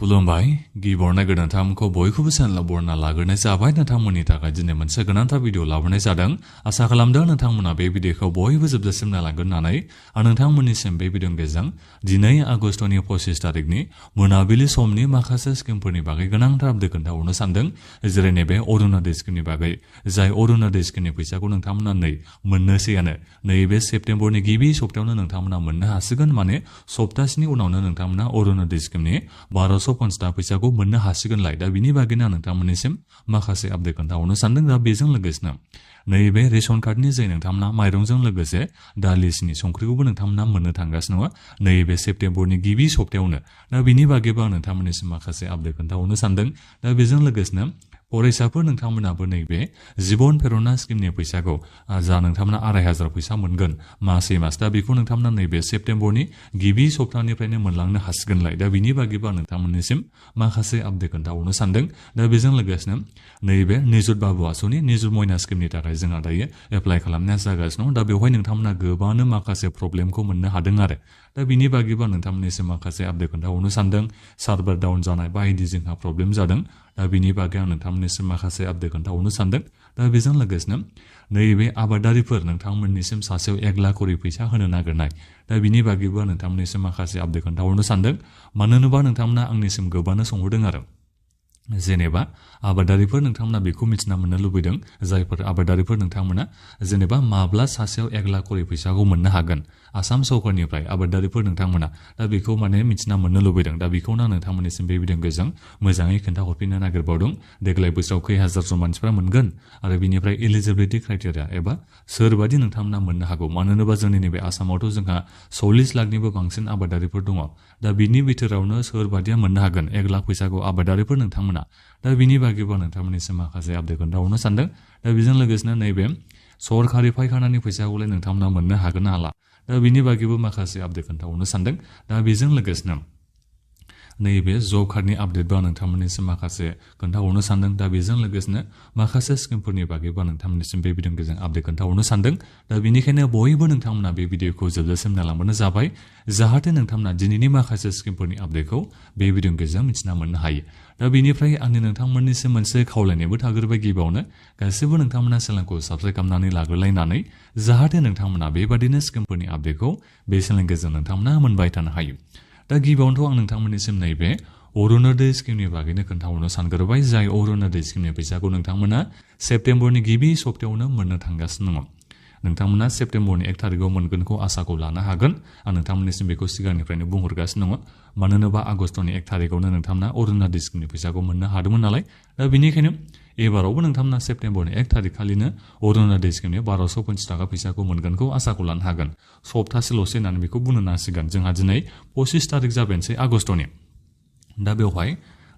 खुलुमबाय गिबियावनो गोनांथारखौ बयखौबो चेनेलाव बरना लाग्रोनाय जाबाय नोंथांमोननि थाखाय दिनै मोनसे गोनांथार भिडिअ लाबोनाय जादों आसा खालामदों नोंथांमोना बे भिडिअखौ बयबो जोबजासिम नायलांगोन होननानै आं नोंथांमोननिसिम बे भिडिअनि गेजेरजों दिनै आगस्टनि 25 तारिखनि मोनाबिलि समनि माखासे स्किमफोरनि बागै गोनांथार आपडेट खोन्थाहरनो सानदों जेरै नैबे अरुणोदय स्किमनि बागै जाय अरुणोदय स्किमनि फैसाखौ नोंथांमोना मोननोसैयानो नैबे सेप्तेम्बरनि गिबि सप्तायावनो नोंथांमोना मोननो हासिगोन माने सप्तासेनि उनावनो नोंथांमोना अरुणोदय स्किमनि 1250 फैसाखौ मोननो हासिगोनलाय दा बिनि बागैनो नोंथांमोननिसिम माखासे आपडेट खोन्थाहरनो सानदों दा बेजों लोगोसेनो नैबे रेशन कार्डनि जे नोंथांमोना माइरंजों लोगोसे दालिसिनि संख्रिखौबो नोंथांमोना मोननो थांगासिनो दङ नैबे सेप्तेम्बरनि गिबि सप्तायावनो दा बिनि बागैबो आं नोंथांमोननिसिम माखासे आपडेट खोन्थाहरनो सानदों दा बेजों लोगोसेनो फरायसाफोर नोंथांमोनाबो नैबे जिबन प्रेरणा स्किमनि फैसाखौ जा नोंथांमोना 2500 फैसा मोनगोन मासै मास दा बेखौ नोंथांमोना नैबे सेप्तेम्बरनि गिबि सप्तानिफ्रायनो मोनलांनो हासिगोनलाय दा बिनि बागैबो आं नोंथांमोननिसिम माखासे आपडेट खोन्थाहरनो सानदों दा बेजों लोगोसेनो नैबे निजुत बाबु आसनि निजुत मयना स्किमनि थाखाय जोंहा दायो एप्लाइ खालामनाया जागासिनो दं दा बेवहाय नोंथांमोना गोबाङानो माखासे प्रब्लेमखौ मोननो हादों आरो दा बिनि बागैबो आं नोंथांमोननिसिम माखासे आपडेट खोन्थाहरनो सानदों सार्भार डाउन जानाय बायदि जोंहा प्रब्लेम जादों दा बिनि बागै आं नोंथांमोननिसिम माखासे आपडेट खोन्थाहरनो सानदों दा बेजों लोगोसेनो नैबे आबादारिफोर नोंथांमोननिसिम सासेयाव 1 लाख करि फैसा होनो नागिरनाय दा बिनि बागैबो आं नोंथांमोननिसिम माखासे आपडेट खोन्थाहरनो सानदों मानो होनोबा नोंथांमोना आंनिसिम गोबांनो सोंहरदों आरो जेनेबा आबादारिफोर नोंथांमोना बेखौ मिथिना मोननो लुबैदों जायफोर आबादारिफोर नोंथांमोना जेनेबा माब्ला सासेयाव 1 लाख करि फैसाखौ मोननो हागोन आसाम सरकारनिफ्राय आबादारिफोर नोंथांमोना दा बेखौ माने मिथिना मोननो लुबैदों दा बेखौनो नोंथांमोननिसिम बे भिडिअनि गेजेरजों मोजाङै खोन्थाहरफिननो नागिरबावदों देग्लाय बोसोराव खै हाजारसो मानसिफ्रा मोनगोन आरो बिनिफ्राय एलिजिबिलिटि क्राइटेरिया एबा सोरबादि नोंथांमोना मोननो हागौ मानो होनोबा जोंनि नैबे आसामावथ' जोंहा 40 लाखनिबो बांसिन आबादारिफोर दङ दा बिनि बिथोरावनो सोरबादिया मोननो हागोन 1 लाख फैसाखौ आबादारिफोर नोंथांमोना दा बिनि बागैबो नोंथांमोननिसिम माखासे आपडेट खोन्थाहरनो सानदों दा बेजों लोगोसेनो नैबे सरकारि फायखानानि फैसाखौलाय नोंथांमोना मोननो हागोन ना हाला दा बिनि बागैबो माखासे आपडेट खोन्थाहरनो सानदों दा बेजों लोगोसेनो नैबे जब कार्डनि आपडेटबो आं नोंथांमोननिसिम माखासे खोन्थाहरनो सानदों दा बेजों लोगोसेनो माखासे स्किमफोरनि बागैबो आं नोंथांमोननिसिम बे भिडिअनि गेजेरजों आपडेट खोन्थाहरनो सानदों दा बेनिखायनो बयबो नोंथांमोना बे भिडिअखौ जोबजासिम नायलांबानो जाबाय जाहाथे नोंथांमोना दिनैनि माखासे स्किमफोरनि आपडेटखौ बे भिडिअनि गेजेरजों मिथिना मोननो हायो दा बेनिफ्राय आंनि नोंथांमोननिसिम मोनसे खावलायनायबो थाग्रोबाय गिबियावनो गासिबो नोंथांमोना चेनेलखौ साबस्क्राइब खालामनानै लाग्रोलायनानै जाहाथे नोंथांमोना बेबादिनो स्किमफोरनि आपडेटखौ बे चेनेलनि गेजेरजों नोंथांमोना मोनबाय थानो हायो दा गिबियावनोथ' आं नोंथांमोननिसिम नैबे अरुणोदय स्किमनि बागैनो खोन्थाहरनो सानग्रोबाय जाय अरुणोदय स्किमनि फैसाखौ नोंथांमोना सेप्तेम्बरनि गिबि सप्तायावनो मोननो थांगासिनो दङ नोंथांमोना सेप्तेम्बरनि 1 तारिखआव मोनगोनखौ आसाखौ लानो हागोन आं नोंथांमोननिसिम बेखौ सिगांनिफ्रायनो बुंहरगासिनो दङ मानो होनोबा आगस्टनि 1 तारिखआवनो नोंथांमोना अरुणोदय स्किमनि फैसाखौ मोननो हादोंमोन नालाय दा बेनिखायनो एबारावबो नोंथांमोना सेप्तेम्बरनि 1 तारिख खालिनो अरुणोदय स्किमनि 1250 थाखा फैसाखौ मोनगोनखौ आसाखौ लानो हागोन सप्तासेल'सै होननानै बेखौ बुंनो नांसिगोन जोंहा दिनै 25 तारिख जाबायनोसै आगस्टनि दा बेवहाय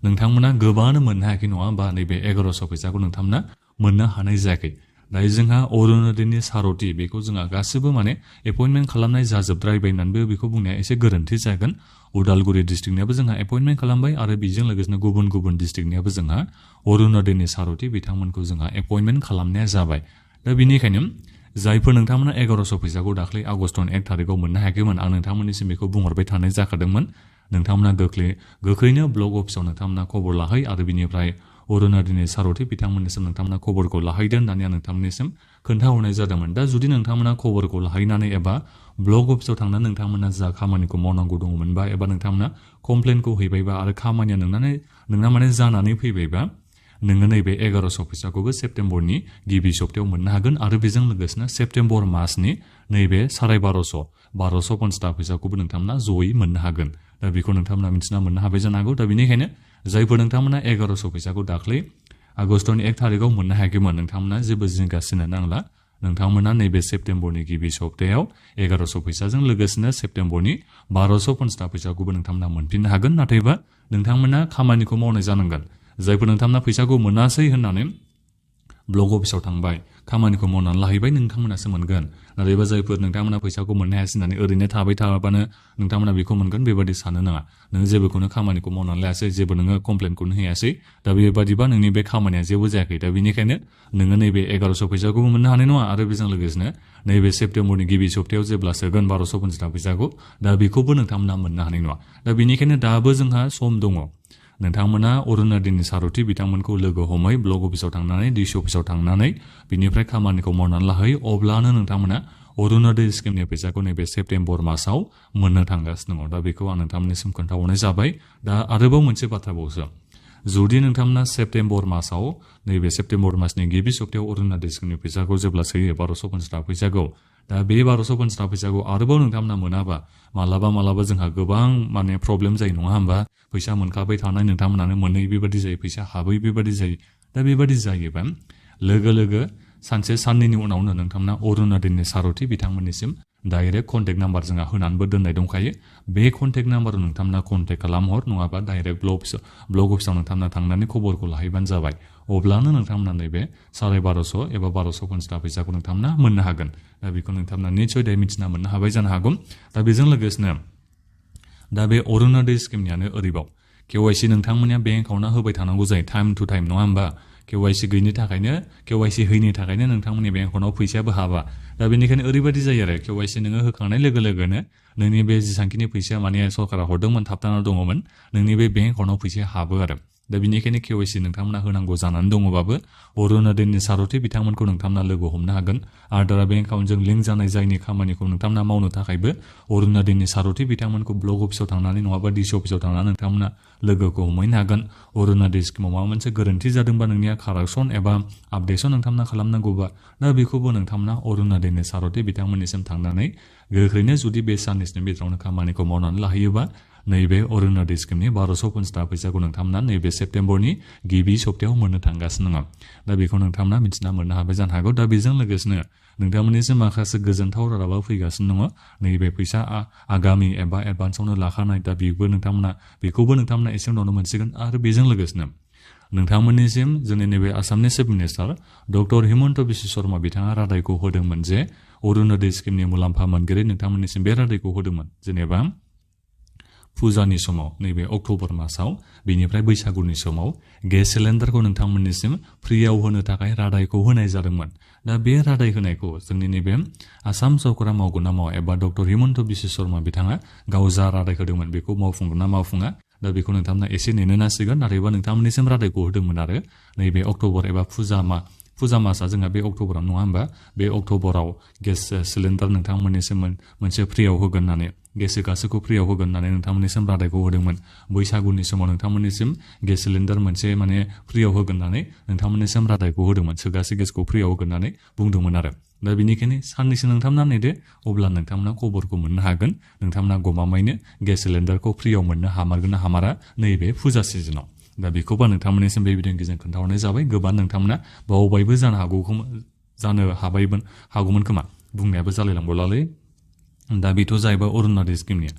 नोंथांमोना गोबाङानो मोननो हायाखै नङा होमबा नैबे 1100 फैसाखौ नोंथांमोना मोननो हानाय जायाखै दायो जोंहा अरुणोदयनि सारथि बेखौ जोंहा गासिबो माने एपइन्टमेन्ट खालामनाय जाजोबद्रायबाय होननानैबो बेखौ बुंनाया एसे गोरोन्थि जागोन उदालगुरि डिस्ट्रिक्टनियाबो जोंहा एपइन्टमेन्ट खालामबाय आरो बेजों लोगोसेनो गुबुन गुबुन डिस्ट्रिक्टनियाबो जोंहा अरुणोदयनि सारथि बिथांमोनखौ जोंहा एपइन्टमेन्ट खालामनाया जाबाय दा बेनिखायनो जायफोर नोंथांमोना 1100 फैसाखौ दाख्लै आगस्टनि 1 तारिखआव मोननो हायाखैमोन आं नोंथांमोननिसिम बेखौ बुंहरबाय थानाय जाखादोंमोन नोंथांमोना गोख्रैनो ब्लक अफिसाव नोंथांमोना खबर लाहै आरो बिनिफ्राय अरुणोदयनि सारथि बिथांमोननिसिम नोंथांमोना खबरखौ लाहैदों होननानै आं नोंथांमोननिसिम खोन्थाहरनाय जादोंमोन दा जुदि नोंथांमोना खबरखौ लाहैनानै एबा ब्लक अफिसाव थांनानै नोंथांमोना जा खामानिखौ मावनांगौ दङमोनबा एबा नोंथांमोना कमप्लेनखौ हैबायबा आरो खामानिया नोंना माने जानानै फैबायबा नोङो नैबे 1100 फैसाखौबो सेप्तेम्बरनि गिबि सप्तायाव मोननो हागोन आरो बेजों लोगोसेनो सेप्तेम्बर मासनि नैबे 1250 थाखा फैसाखौबो नोंथांमोना जयै मोननो हागोन दा बेखौ नोंथांमोना मिथिना मोननो हाबाय जानो हागौ दा बेनिखायनो जायफोर नोंथांमोना 1100 फैसाखौ दाख्लै आगस्टनि 1 तारिखआव मोननो हायाखैमोन नोंथांमोना जेबो जिंगासिनो नांला नोंथांमोना नैबे सेप्तेम्बरनि गिबि सप्तायाव 1100 फैसाजों लोगोसेनो सेप्तेम्बरनि 1250 थाखा फैसाखौबो नोंथांमोना मोनफिननो हागोन नाथायबा नोंथांमोना खामानिखौ मावनाय जानांगोन जायफोर नोंथांमोना फैसाखौ मोनासै होननानै ब्लक अफिसाव थांबाय खामानिखौ मावनानै लाहैबाय नोंथांमोनासो मोनगोन नाथायबा जायफोर नोंथांमोना फैसाखौ मोननो हायासै होननानै ओरैनो थाबाय थाबानो नोंथांमोना बेखौ मोनगोन बेबादि सानो नाङा नों जेबोखौनो खामानिखौ मावनानै लायासै जेबो नोङो कमप्लेनखौनो होयासै दा बेबादिबा नोंनि बे खामानिया जेबो जायाखै दा बेनिखायनो नोङो नैबे 1100 फैसाखौबो मोननो हानाय नङा आरो बेजों लोगोसेनो नैबे सेप्तेम्बरनि गिबि सप्तायाव जेब्ला सोगोन 1250 फैसाखौ दा बेखौबो नोंथांमोना मोननो हानाय नङा दा बेनिखायनो दाबो जोंहा सम दङ नोंथांमोना अरुणोदयनि सारथि बिथांमोनखौ लोगो हमै ब्लक अफिसाव थांनानै डिसि अफिसाव थांनानै बिनिफ्राय खामानिखौ मावनानै लाहैयो अब्लानो नोंथांमोना अरुणोदय स्किमनि फैसाखौ नैबे सेप्तेम्बर मासाव मोननो थांगासिनो दङ दा बेखौ आं नोंथांमोननिसिम खोन्थाहरनाय जाबाय दा आरोबाव मोनसे बाथ्राबावसो जुदि नोंथांमोना सेप्तेम्बर मासाव नैबे सेप्तेम्बर मासनि गिबि सप्तायाव अरुणोदय स्किमनि फैसाखौ जेब्ला सोयो 1250 थाखा फैसाखौ दा बे 1250 थाखा फैसाखौ आरोबाव नोंथांमोना मोनाबा मालाबा जोंहा गोबां माने प्रब्लेम जायो नङा होमबा फैसा मोनखाबाय थानाय नोंथांमोनानो मोनै बेबादि जायो फैसा हाबै बेबादि जायो दा बेबादि जायोबा लोगो सानसे साननैनि उनावनो नोंथांमोना अरुणोदयनि सारथि बिथांमोननिसिम डाइरेक्ट कन्टेक्ट नाम्बार जोंहा होनानैबो दोननाय दंखायो बे कन्टेक्ट नाम्बाराव नोंथांमोना कन्टेक्ट खालामहर नङाबा डाइरेक्ट ब्लक अफिसाव नोंथांमोना थांनानै खबरखौ लाहैबानो जाबाय अब्लानो नोंथांमोना नैबे 1250 एबा 1250 थाखा फैसाखौ नोंथांमोना मोननो हागोन दा बेखौ नोंथांमोना निसय दाय मिथिना मोननो हाबाय जानो हागौ दा बेजों लोगोसेनो दा बे अरुणोदय स्किमनियानो ओरैबाव केवाइसि नोंथांमोना बेंक एकाउन्टआ होबाय थानांगौ जायो टाइम टु टाइम नङा होमबा केवाइसि गैयिनि थाखायनो केवाइसि होयिनि थाखायनो नोंथांमोननि बेंक एकाउन्टआव फैसायाबो हाबा दा बेनिखायनो ओरैबायदि जायो आरो केवाइसि नोङो होखांनाय लोगोनो नोंनि बे जेसांखिनि फैसाया माने सरकारा हरदोंमोन थाबथाना दङमोन नोंनि बे बेंक एकाउन्टआव फैसाया हाबो आरो दा बेनिखायनो केवाइसि नोंथांमोना होनांगौ जानानै दङबाबो अरुणोदयनि सारथि बिथांमोनखौ नोंथांमोना लोगो हमनो हागोन आदारा बेंक एकाउन्टजों लिंक जानाय जायनि खामानिखौ नोंथांमोना मावनो थाखायबो अरुणोदयनि सारथि बिथांमोनखौ ब्लक अफिसाव थांनानै नङाबा डिसि अफिसाव थांनानै नोंथांमोना लोगोखौ हमहैनो हागोन अरुणोदय स्किमाव माबा मोनसे गोरोन्थि जादोंबा नोंनिया कारेक्सन एबा आपडेशन नोंथांमोना खालामनांगौबा दा बेखौबो नोंथांमोना अरुणोदयनि सारथि बिथांमोननिसिम थांनानै गोख्रैनो जुदि बे साननैसोनि गेजेरावनो खामानिखौ मावनानै लाहैयोबा नैबे अरुणोदय स्किमनि 1250 थाखा फैसाखौ नोंथांमोना नैबे सेप्तेम्बरनि गिबि सप्तायाव मोननो थांगासिनो दङ दा बेखौ नोंथांमोना मिथिना मोननो हाबाय जानो हागौ दा बेजों लोगोसेनो नोंथांमोननिसिम माखासे गोजोनथाव रादाबा फैगासिनो दङ नैबे फैसा आगामि एबा एडभान्सआवनो लाखानाय दा बेखौबो नोंथांमोना एसे उनावनो मोनसिगोन आरो बेजों लोगोसेनो नोंथांमोननिसिम जोंनि नैबे आसामनि chief minister doctor Himanta Biswa Sharma बिथाङा रादायखौ होदोंमोन जे अरुणोदय स्किमनि मुलाम्फा मोनगिरि नोंथांमोननिसिम बे रादायखौ होदोंमोन जेनेबा फुजानि समाव नैबे अक्ट'बर मासाव बेनिफ्राय बैसागुनि समाव गेस सिलिन्डारखौ नोंथांमोननिसिम फ्रियाव होनो थाखाय रादायखौ होनाय जादोंमोन दा बे रादाय होनायखौ जोंनि नैबे आसाम सरकारा मावगोन ना मावा एबा डक्टर हिमन्त बिश्व शर्मा बिथाङा गाव जा रादाय होदोंमोन बेखौ मावफुंगोन ना मावफुङा दा बेखौ नोंथांमोना एसे नेनो नांसिगोन नाथायबा नोंथांमोननिसिम रादायखौ होदोंमोन आरो नैबे अक्ट'बर एबा फुजा मासआ जोंहा बे अक्ट'बराव नङा होमबा बे अक्ट'बराव गेस सिलिन्डार नोंथांमोननिसिम मोनसे फ्रियाव होगोन होननानै गेस गासैखौ फ्रियाव होगोन होननानै नोंथांमोननिसिम रादायखौ होदोंमोन बैसागुनि समाव नोंथांमोननिसिम गेस सिलिन्डार मोनसे माने फ्रियाव होगोन होननानै नोंथांमोननिसिम रादायखौ होदोंमोन सोगासे गेसखौ फ्रियाव होगोन होननानै बुंदोंमोन आरो दा बेनिखायनो साननैसो नोंथांमोना नेदो अब्ला नोंथांमोना खबरखौ मोननो हागोन नोंथांमोना गमामायैनो गेस सिलिन्डारखौ फ्रियाव मोननो हामारगोन ना हामारा नैबे फुजा सिजनाव दा बेखौबा नोंथांमोननिसिम बे भिडिअनि गेजेरजों खोन्थाहरनाय जाबाय गोबां नोंथांमोना बावबायबो जानो हागौमोन खोमा बुंनायाबो जालायलांबावलालै दा बेथ' जाहैबाय अरुणोदय स्किमनि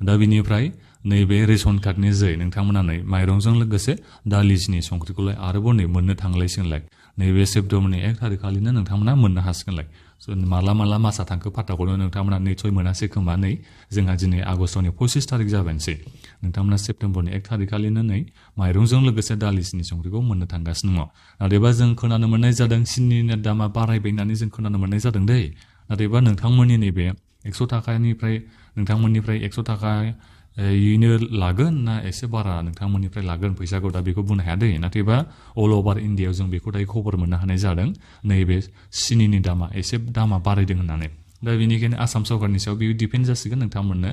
दा बिनिफ्राय नैबे रेशन कार्डनि जै नोंथांमोना नै माइरंजों लोगोसे दालिनि संख्रिखौलाय आरोबाव नै मोननो थांलायसिगोनलाय नैबे सेप्तेम्बरनि 1 थारिखालिनो नोंथांमोना मोननो हासिगोनलाय माला मासा थांखो फात्ताखौनो नोंथांमोना निसय मोनासै खोमा नै जोंहा दिनै आगष्टनि 25 थारिख जाबायनोसै नोंथांमोना सेप्तेम्बरनि 1 थारिखालिनो नै माइरंजों लोगोसे दालिनि संख्रिखौ मोननो थांगासिनो दङ नाथायबा जों खोनानो मोननाय जादों सिनिनि दामा बारायबाय होननानै जों खोनानो मोननाय जादों दै नाथायबा नोंथांमोननि नैबे 100 थाखानिफ्राय नोंथांमोननिफ्राय 100 थाखायैनो लागोन ना एसे बारा नोंथांमोननिफ्राय लागोन फैसाखौ दा बेखौ बुंनो हाया दै नाथायबा अल अभार इन्डियायाव जों बेखौ दायो खबर मोननो हानाय जादों नैबे सिनिनि दामा एसे बारायदों होननानै दा बेनिखायनो आसाम सरकारनि सायाव बेयो दिपेन्ड जासिगोन नोंथांमोननो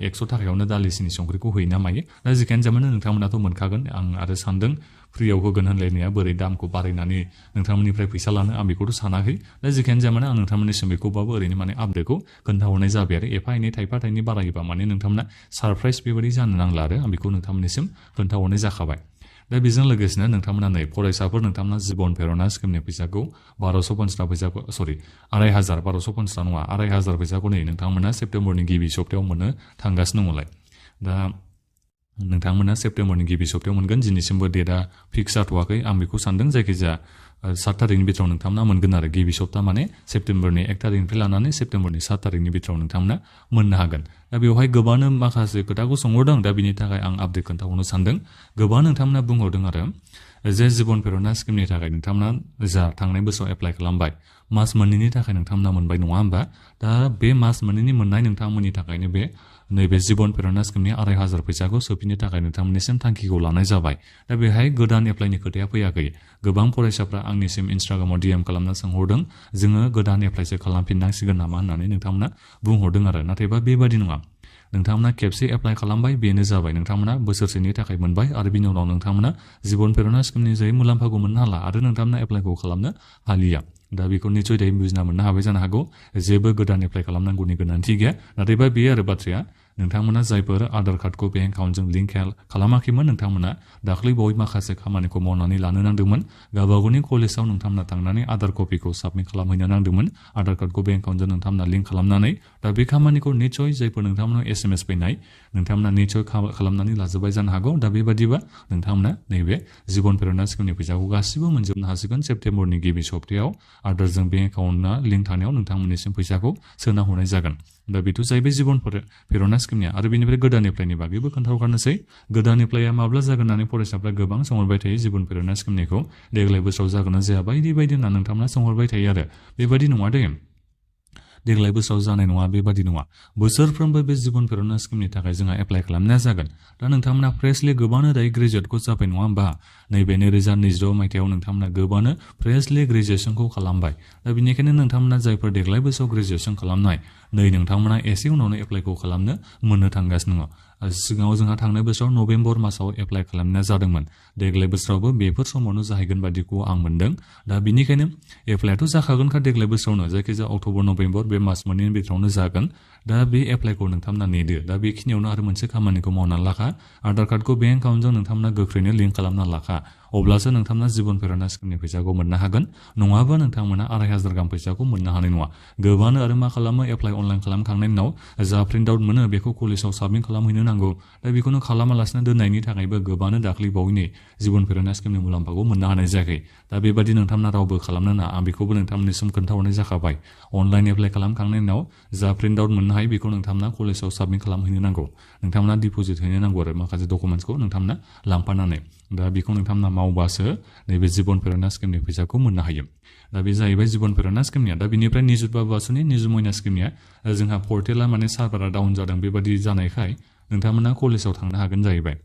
100 थाखायावनो दालिनि संख्रिखौ होयो ना मायो दा जिखियानो जामानो नोंथांमोनाथ' मोनखागोन आं आरो सानदों फ्रियाव होगोन होनलायनाया बोरै दामखौ बारायनानै नोंथांमोननिफ्राय फैसा लानो आं बेखौथ' सानाखै दा जिखियानो जामानो आं नोंथांमोननिसिम बेखौबाबो ओरैनो माने आपडेटखौ खोन्थाहरनाय जाबाय आरो एफा एनै थाइफा थाइनै बारायोबा माने नोंथांमोना सारप्राइज बेबायदि जानो नांला आरो आं बेखौ नोंथांमोननिसिम खोन्थाहरनाय जाखाबाय दा बेजों लोगोसेनो नोंथांमोना नै फरायसाफोर नोंथांमोना जिबन प्रेरणा स्किमनि फैसाखौ 1250 फैसाखौ 1250 नङा 2500 फैसाखौ नै नोंथांमोना सेप्तेम्बरनि गिबि सप्तायाव मोननो थांगासिनो दङलाय दा नोंथांमोना सेप्तेम्बरनि गिबि सप्तायाव मोनगोन दिनैसिमबो डेटआ फिक्स जाथ'वाखै आं बेखौ सानदों जायखिजाया 7 थारिखनि बिथोराव नोंथांमोना मोनगोन आरो गिबि सप्ता माने सेप्तेम्बरनि 1 थारिखनिफ्राय लानानै सेप्तेम्बरनि 7 थारिखनि बिथोराव नोंथांमोना मोननो हागोन दा बेवहाय गोबांनो माखासे खोथाखौ सोंहरदों दा बिनि थाखाय आं आपडेट खोन्थाहरनो सानदों गोबां नोंथांमोना बुंहरदों आरो जे जिबन प्रेरणा स्किमनि थाखाय नोंथांमोना जा थांनाय बोसोराव एप्लाइ खालामबाय मास मोननैनि थाखाय नोंथांमोना मोनबाय नङा होमबा दा बे मास मोननैनि मोननाय नोंथांमोननि थाखायनो बे नैबे जिबन प्रेरणा स्किमनि 2500 फैसाखौ सोफिननो थाखाय नोंथांमोननिसिम थांखिखौ लानाय जाबाय। दा बेहाय गोदान एप्लाइनि खोथाया फैयाखै। गोबां फरायसाफ्रा आंनिसिम इन्स्टाग्रामाव DM खालामना सोंहरदों जोङो गोदान एप्लाइसो खालामफिननांसिगोन नामा होननानै नोंथांमोना बुंहरदों आरो। नाथायबा बेबादि नङा। नोंथांमोना खेबसे एप्लाइ खालामबाय बेनो जाबाय। नोंथांमोना बोसोरसेनि थाखाय मोनबाय आरो बिनि उनाव नोंथांमोना जिबन प्रेरणा स्किमनि जै मुलाम्फाखौ मोननो हाला आरो नोंथांमोना एप्लाइखौ खालामनो हालिया। दा बेखौ निसय दायो बुजिना मोननो हाबाय जानो हागौ। जेबो गोदान एप्लाइ खालामनांगौनि गोनांथि गैया। नाथायबा बेयो आरो बाथ्राया नोंथांमोना जायफोर आधार कार्डखौ बेंक एकाउन्टजों लिंक खालामाखैमोन नोंथांमोना दाख्लै बावै माखासे खामानिखौ मावनानै लानो नांदोंमोन। गावबागावनि कलेजाव नोंथांमोना थांनानै आधार कपिखौ साबमिट खालामहैनो नांदोंमोन। आधार कार्डखौ बेंक एकाउन्टजों नोंथांमोना लिंक खालामनानै दा बे खामानिखौ निसय जायफोर नोंथांमोनाव SMS फैनाय नोंथांमोना निसय खालामनानै लाजोबबाय जानो हागौ। दा बेबादिबा नोंथांमोना नैबे जिबन प्रेरणा स्किमनि फैसाखौ गासिबो मोनजोबनो हासिगोन। सेप्तेम्बरनि गिबि सप्तायाव आधारजों बेंक एकाउन्टआ लिंक थानायाव नोंथांमोननिसिम फैसाखौ सोना हरनाय जागोन। दा बेथ' जाहैबाय जिबन प्रेरणा स्किमनिया। आरो बेनिफ्राय गोदान एप्लाइनि बागैबो खोन्थाहरखानोसै। गोदान एप्लाइया माब्ला जागोन होननानै फरायसाफ्रा गोबां सोंहरबाय थायो जिबन प्रेरणा स्किमनिखौ देग्लाय बोसोराव जागोन ना जाया बायदि बायदि होनना नोंथांमोना सोंहरबाय थायो आरो। बेबायदि नङा दे। देग्लाय बोसोराव जानाय नङा बेबादि नङा। बोसोरफ्रोमबो बे जिबन प्रेरणा स्किमनि थाखाय जोंहा एप्लाइ खालामनाया जागोन। दा नोंथांमोना फ्रेशलि गोबांनो दायो ग्रेजुवेटखौ जाबाय नङा होमबा? नैबे 2026 मायथाइयाव नोंथांमोना गोबांनो फ्रेशलि ग्रेजुवेसनखौ खालामबाय। दा बेनिखायनो नोंथांमोना जायफोर देग्लाय बोसोराव ग्रेजुवेसन खालामनाय नोंथांमोना एसे उनावनो एप्लाइखौ खालामनो मोननो थांगासिनो दङ। सिगाङाव जोंहा थांनाय बोसोराव नभेम्बर मासाव एप्लाइ खालामनाय जादोंमोन। देग्लाय बोसोरावबो बेफोर समावनो जाहैगोन बादिखौ आं मोनदों। दा बेनिखायनो एप्लाइआथ' जाखागोनखा देग्लाय बोसोरावनो जायखिजाया अक्ट'बर नभेम्बर बे मास मोननैनि बिथोरावनो जागोन। दा बे एप्लाइखौ नोंथांमोना नेदो। दा बेखिनियावनो आरो मोनसे खामानिखौ मावनानै लाखा। आधार कार्डखौ बेंक एकाउन्टजों नोंथांमोना गोख्रैनो लिंक खालामना लाखा। अब्लासो नोंथांमोना जिबन प्रेरणा स्किमनि फैसाखौ मोननो हागोन। नङाबा नोंथांमोना 2500 गाहाम फैसाखौ मोननो हानाय नङा। गोबांनो आरो मा खालामो एप्लाइ अनलाइन खालामखांनायनि उनाव जा प्रिन्ट आउट मोनो बेखौ कलेजाव साबमिट खालामहैनो नांगौ। दा बेखौनो खालामालासिनो दोननायनि थाखायबो गोबांनो दाख्लै बावैनो जिबन प्रेरणा स्किमनि मुलाम्फाखौ मोननो हानाय जायाखै। दा बेबादि नोंथांमोना रावबो खालामनो नाङा। आं बेखौबो नोंथांमोननिसिम खोन्थाहरनाय जाखाबाय। अनलाइन एप्लाइ खालामखांनायनि उनाव जा प्रिन्ट आउट मोननो हायो बेखौ नोंथांमोना कलेजाव साबमिट खालामहैनो नांगौ। नोंथांमोना डिप'जिट हैनो नांगौ आरो माखासे डकुमेन्टसखौ नोंथांमोना लांफानानै। दा बेखौ नोंथांमोना मावबासो नैबे जिबन प्रेरणा स्किमनि फैसाखौ मोननो हायो। दा बे जाहैबाय जिबन प्रेरणा स्किमनिया। दा बेनिफ्राय निजुत बाबु आसनि निजुत मयना स्किमनिया जोंहा पर्टेला माने सार्भारा डाउन जादों बेबादि जानायखाय नोंथांमोना कलेजाव थांनो हागोन जाहैबाय।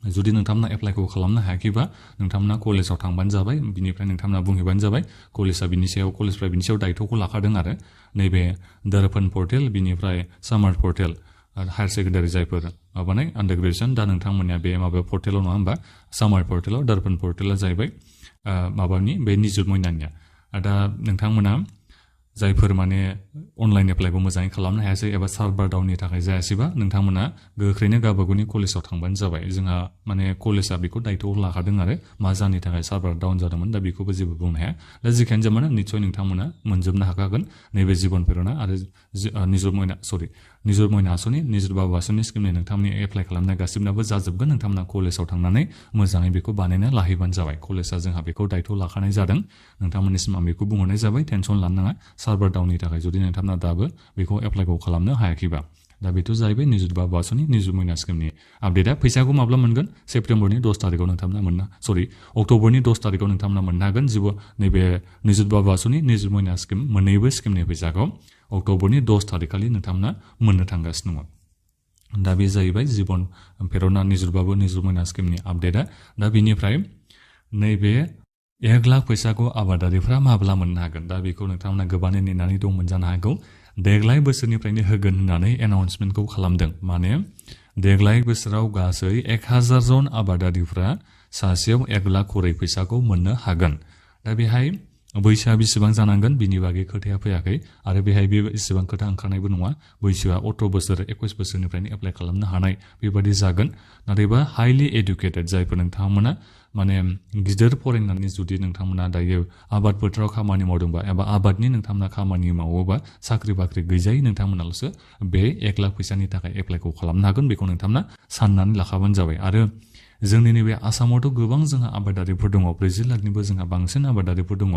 जुदि नोंथांमोना एप्लाइखौ खालामनो हायाखैबा नोंथांमोना कलेजाव थांबानो जाबाय। बिनिफ्राय नोंथांमोना बुंहैबानो जाबाय। कलेजफ्रा बिनि सायाव दायथ'खौ लाखादों आरो नैबे दर्पण पर्टेल बिनिफ्राय सामार पर्टेल हायार सेकेन्डारि जायफोर माबानाय आन्डार ग्रेजुएसन दा नोंथांमोननिया बे माबायाव पर्टेलाव नङा होमबा सामार पर्टेलाव दर्पण पर्टेला जाहैबाय माबानि बे निजुत मयनानिया। दा नोंथांमोना जायफोर माने अनलाइन एप्लाइखौ मोजाङै खालामनो हायासै एबा सार्भार डाउननि थाखाय जायासैबा नोंथांमोना गोख्रैनो गावबागावनि कलेजाव थांबानो जाबाय। जोंहा माने कलेजा बेखौ दायथ'आव लाखादों आरो मा जाहोननि थाखाय सार्भार डाउन जादोंमोन। दा बेखौबो जेबो बुंनो हाया। दा जिखियानो जाया मानो निसय नोंथांमोना मोनजोबनो हाखागोन नैबे जिबन प्रेरणा आरो निजुत मयना आसनि निजुत बाबु आसनि स्किमनि नोंथांमोननि एप्लाइ खालामनाय गासिबनाबो जाजोबगोन। नोंथांमोना कलेजाव थांनानै मोजाङै बेखौ बानायना लाहैबानो जाबाय। कलेजा जोंहा बेखौ दायथ' लाखानाय जादों। नोंथांमोननिसिम आं बेखौ बुंहरनाय जाबाय। टेनसन लानो नाङा सार्भार डाउननि थाखाय जुदि नोंथांमोना दाबो बेखौ एप्लाइखौ खालामनो हायाखैबा। दा बेथ' जाहैबाय निजुत बाबु आसनि निजुत मयना स्किमनि आपडेटआ। फैसाखौ माब्ला मोनगोन? सेप्तेम्बरनि 10 तारिखआव नोंथांमोना अक्ट'बरनि 10 तारिखआव नोंथांमोना मोननो हागोन। नैबे निजुत बाबु आसनि निजुत मयना स्किम मोननैबो स्किमनि फैसाखौ अक्ट'बरनि 10 तारिखखालि नोंथांमोना मोननो थांगासिनो दङ। दा बे जाहैबाय जिबन प्रेरणा निजुत बाबु निजुत मयना स्किमनि आपडेटआ। दा बेनिफ्राय नैबे 1 लाख फैसाखौ आबादारिफ्रा माब्ला मोननो हागोन? दा बेखौ नोंथांमोना गोबाङै नेनानै दंमोन जानो हागौ। देग्लाय बोसोरनिफ्रायनो होगोन होननानै एनाउन्समेन्टखौ खालामदों। माने देग्लाय बोसोराव गासै 1000 जन आबादारिफ्रा सासेयाव 1 लाख खरै फैसाखौ मोननो हागोन। दा बेहाय बैसोआ बेसेबां जानांगोन बिनि बागै खोथाया फैयाखै आरो बेहाय बे एसेबां खोथा ओंखारनायबो नङा। बैसोआ 18 बोसोर 21 बोसोरनिफ्रायनो एप्लाइ खालामनो हानाय बेबादि जागोन। नाथायबा हाइलि एडुकेटेड जायफोर नोंथांमोना माने गिदिर फरायनानै जुदि नोंथांमोना दायो आबाद फोथाराव खामानि मावदोंबा एबा आबादनि नोंथांमोना खामानि मावोबा साख्रि बाख्रि गैजायै नोंथांमोनाल'सो बे 1 लाख फैसानि थाखाय एप्लाइखौ खालामनो हागोन। बेखौ नोंथांमोना साननानै लाखाबानो जाबाय। आरो जोंनि नैबे आसामावथ' गोबां जोंहा आबादारिफोर दङ। 40 लाखनिबो जोंहा बांसिन आबादारिफोर दङ।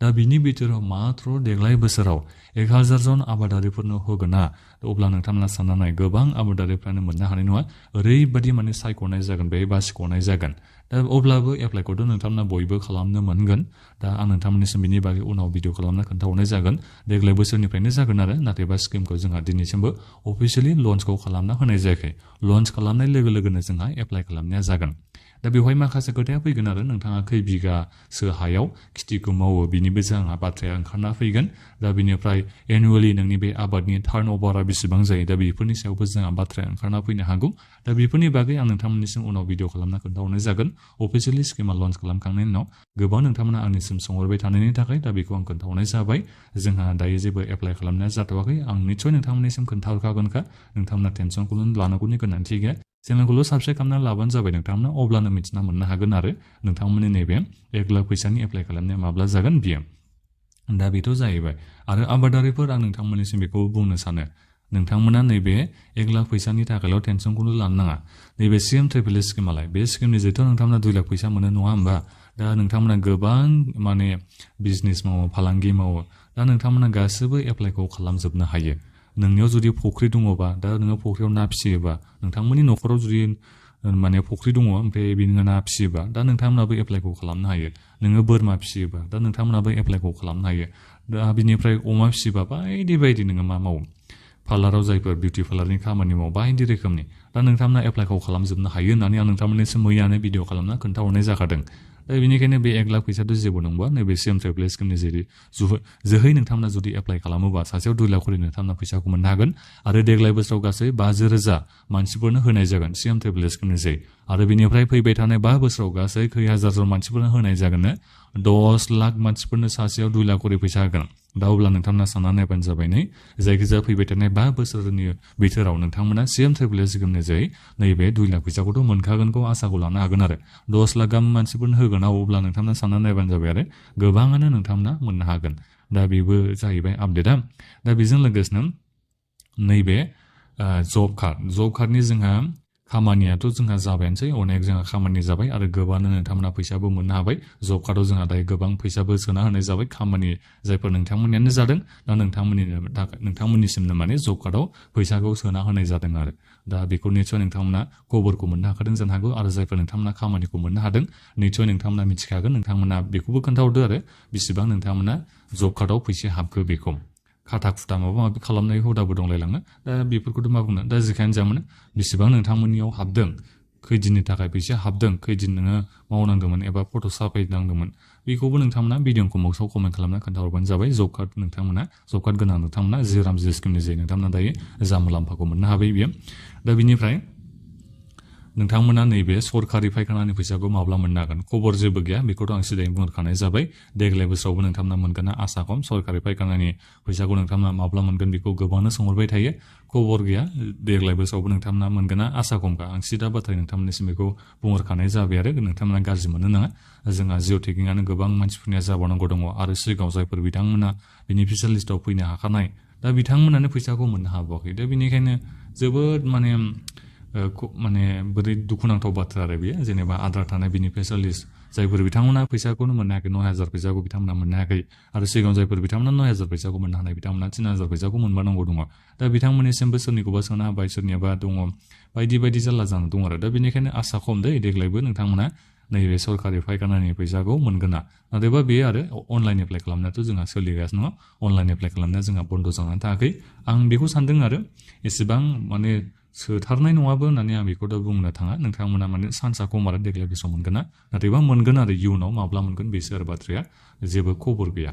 दा बिनि बिथोराव मात्र देग्लाय बोसोराव 1000 जन आबादारिफोरनो होगोना अब्ला नोंथांमोना साननानै गोबां आबादारिफ्रानो मोननो हानाय नङा ओरैबायदि माने सायख'नाय जागोन बे बासिख'नाय जागोन दा अब्लाबो एप्लाइखौथ' नोंथांमोना बयबो खालामनो मोनगोन दा आं नोंथांमोननिसिम बिनि बागै उनाव भिडिअ खालामना खोन्थाहरनाय जागोन देग्लाय बोसोरनिफ्रायनो जागोन आरो नाथायबा स्किमखौ जोंहा दिनैसिमबो अफिसियेलि लन्चखौ खालामना होनाय जायाखै लन्च खालामनाय लोगो लोगोनो जोंहा एप्लाइ खालामनाया जागोन दा बेवहाय माखासे खोथाया फैगोन आरो नोंथाङा खै बिगासो हायाव खेथिखौ मावो बिनिबो जोंहा बाथ्राया ओंखारना फैगोन दा बिनिफ्राय एनुवेलि नोंनि बे आबादनि टार्न अभारा बेसेबां जायो दा बेफोरनि सायावबो जोंहा बाथ्राया ओंखारना फैनो हागौ दा बेफोरनि बागै आं नोंथांमोननिसिम उनाव भिडिअ खालामना खोन्थाहरनाय जागोन अफिसियेलि स्किमा लन्च खालामखांनायनि उनाव गोबां नोंथांमोना आंनिसिम सोंहरबाय थानायनि थाखाय दा बेखौ आं खोन्थाहरनाय जाबाय जोंहा दायो जेबो एप्लाइ खालामनाया जाथ'वाखै आं निस्सय नोंथांमोननिसिम खोन्थाहरखागोनखा नोंथांमोना टेनसनखौल' लानांगौनि गोनांथि गैया चेनेलखौल' साबस्क्राइब खालामना लाबानो जाबाय नोंथांमोना अब्लानो मिथिना मोननो हागोन आरो नोंथांमोननि नैबे 1 लाख फैसानि एप्लाइ खालामनाया माब्ला जागोन बियो दा बेथ' जाहैबाय आरो आबादारिफोर आं नोंथांमोननिसिम बेखौ बुंनो सानो नोंथांमोना नैबे 1 लाख फैसानि थाखायल' टेनसनखौनो लानो नाङा नैबे CM ट्रिपल स्किमालाय बे स्किमनि जेथ' नोंथांमोना 2 लाख फैसा मोनो नङा होमबा दा नोंथांमोना गोबां माने बिजनेस मावो फालांगि मावो दा नोंथांमोना गासैबो एप्लाइखौ खालामजोबनो हायो नोंनियाव जुदि फुख्रि दङबा दा नोङो फुख्रियाव ना फिसियोबा नोंथांमोननि न'खराव जुदि माने फुख्रि दङ ओमफ्राय बिनो ना फिसियोबा दा नोंथांमोनाबो एप्लाइखौ खालामनो हायो नोङो बोरमा फिसियोबा दा नोंथांमोनाबो एप्लाइखौ खालामनो हायो दा बिनिफ्राय अमा फिसियोबा बायदि बायदि नोङो मा मावो पार्लाराव जायफोर बिउटि पार्लारनि खामानि मावो बायदि रोखोमनि दा नोंथांमोना एप्लाइखौ खालामजोबनो हायो होननानै आं नोंथांमोननिसिम मैयानो भिडिअ खालामना खोन्थाहरनाय जाखादों दा बेनिखायनो बे 1 लाख फैसाथ' जेबो नंबा नैबे CM ट्रिपल स्किमनि जोहै नोंथांमोना जुदि एप्लाइ खालामोबा सासेयाव 2 लाख खरि नोंथांमोना फैसाखौ मोननो हागोन आरो देग्लाय बोसोराव गासै 50,000 मानसिफोरनो होनाय जागोन CM ट्रिपल स्किमनि जोहै आरो बेनिफ्राय फैबाय थानाय 5 बोसोराव गासै खै हाजार जन मानसिफोरनो होनाय जागोननो 10 लाख मानसिफोरनो सासेयाव 2 लाख खरि फैसा होगोन दा अब्ला नोंथांमोना सानना नायबानो जाबाय नै जायखिजाया फैबाय थानाय 5 बोसोरनि बिथोराव नोंथांमोना CM ट्रिपल स्किमनि जोहै नैबे 2 लाख फैसाखौथ' मोनखागोनखौ आसाखौ लानो हागोन आरो 10 लाख गाहाम मानसिफोरनो होगोन अब्ला नोंथांमोना सानना नायबानो जाबाय आरो गोबाङानो नोंथांमोना मोननो हागोन दा बेबो जाहैबाय आपडेटआ दा बेजों लोगोसेनो नैबे जब कार्डनि जोंहा खामानियाथ' जोंहा जाबायानोसै अनेक जोंहा खामानि जाबाय आरो गोबांनो नोंथांमोना फैसाबो मोननो हाबाय जब कार्डआव जोंहा दायो गोबां फैसाबो सोना होनाय जाबाय खामानि जायफोर नोंथांमोननियानो जादों दा नोंथांमोननिसिमनो माने जब कार्डआव फैसाखौ सोना होनाय जादों आरो दा बेखौ निस्सय नोंथांमोना खबरखौ मोननो हाखादों जानो हागौ आरो जायफोर नोंथांमोना खामानिखौ मोननो हादों निस्सय नोंथांमोना मिथिखागोन नोंथांमोना बेखौबो खोन्थाहरदो आरो बेसेबां नोंथांमोना जब कार्डआव फैसा हाबखो बेखौ खाथा खुथा माबा माबि खालामनाय हुदाबो दंलायलाङो दा बेफोरखौथ' मा बुंनो दा जेखायानो जायामानो बेसेबां नोंथांमोननियाव हाबदों खैदिननि थाखाय फैसा हाबदों खैदिन नोङो मावनांदोंमोन एबा फट' साफायनांदोंमोन बेखौबो नोंथांमोना भिडिअखौ मोक्सआव कमेन्ट खालामना खोन्थाहरबानो जाबाय जब कार्ड नोंथांमोना जब कार्ड गोनां नोंथांमोना रामजि स्किमनि जे नोंथांमोना दायो जा मुलाम्फाखौ मोननो हाबाय बियो दा बिनिफ्राय नोंथांमोना नैबे सरकारि फायखानानि फैसाखौ माब्ला मोननो हागोन खबर जेबो गैया बेखौथ' आं सिदायै बुंहरखानाय जाबाय देग्लाय बोसोरावबो नोंथांमोना मोनगोन आसा खम सरकारि फायखानानि फैसाखौ नोंथांमोना माब्ला मोनगोन बेखौ गोबांनो सोंहरबाय थायो खबर गैया देग्लाय बोसोरावबो नोंथांमोना मोनगोन आसा खमखा आं सिदा बाथ्रायै नोंथांमोननिसिम बेखौ बुंहरखानाय जाबाय आरो नोंथांमोना गाज्रि मोननो नाङा जोंहा जिअ टेकिंआनो गोबां मानसिफोरनिया जाबावनांगौ दङ आरो सिगाङाव जायफोर बिथांमोना बेनिफिसियेल लिस्टआव फैनो हाखानाय दा बिथांमोनानो फैसाखौ मोननो हाबावाखै दा बेनिखायनो जोबोद माने बोरै दुखुनांथाव बाथ्रा आरो बेयो जेनेबा आद्रा थानाय बेनिफिसियेल लिस्ट जायफोर बिथांमोना फैसाखौनो मोननो हायाखै 9,000 फैसाखौ बिथांमोना मोननो हायाखै आरो सिगाङाव जायफोर बिथांमोना 9,000 फैसाखौ मोननो हानाय बिथांमोना 3,000 फैसाखौ मोनबानांगौ दङ दा बिथांमोननिसिमबो सोरनिखौबा सोना होबाय सोरनियाबा दङ बायदि जारला जाना दं आरो दा बेनिखायनो आसा खम दै देग्लायबो नोंथांमोना नैबे सरकारि फायखानानि फैसाखौ मोनगोन ना नाथायबा बे आरो अनलाइन एप्लाइ खालामनायाथ' जोंहा सोलिगासिनो दङ अनलाइन एप्लाइ खालामनाया जोंहा बन्द' जानानै थायाखै आं बेखौ सानदों आरो एसेबां माने सोथारनाय नङाबो होननानै आं बेखौ दा बुंनो थाङा नोंथांमोना माने सान्सआ खम आरो देग्लाय बोसोराव मोनगोन ना नाथायबा मोनगोन आरो इयुनाव माब्ला मोनगोन बेसो आरो बाथ्राया जेबो खबर गैया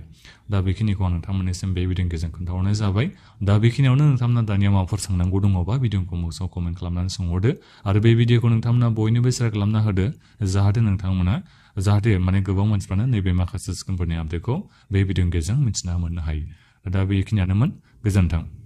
दा बेखिनिखौ आं नोंथांमोननिसिम बे भिडिअनि गेजेरजों खोन्थाहरनाय जाबाय दा बेखिनियावनो नोंथांमोना दानिया माबाफोर सोंनांगौ दङबा भिडिअखौ मोजाङाव कमेन्ट खालामनानै सोंहरदो आरो बे भिडिअखौ नोंथांमोना बयनोबो शेयार खालामना होदो जाहाथे माने गोबां मानसिफ्रानो नैबे माखासे स्किमफोरनि आपडेटखौ बे भिडिअनि गेजेरजों मिथिना मोननो हायो दा बेखिनियानोमोन गोजोन्थों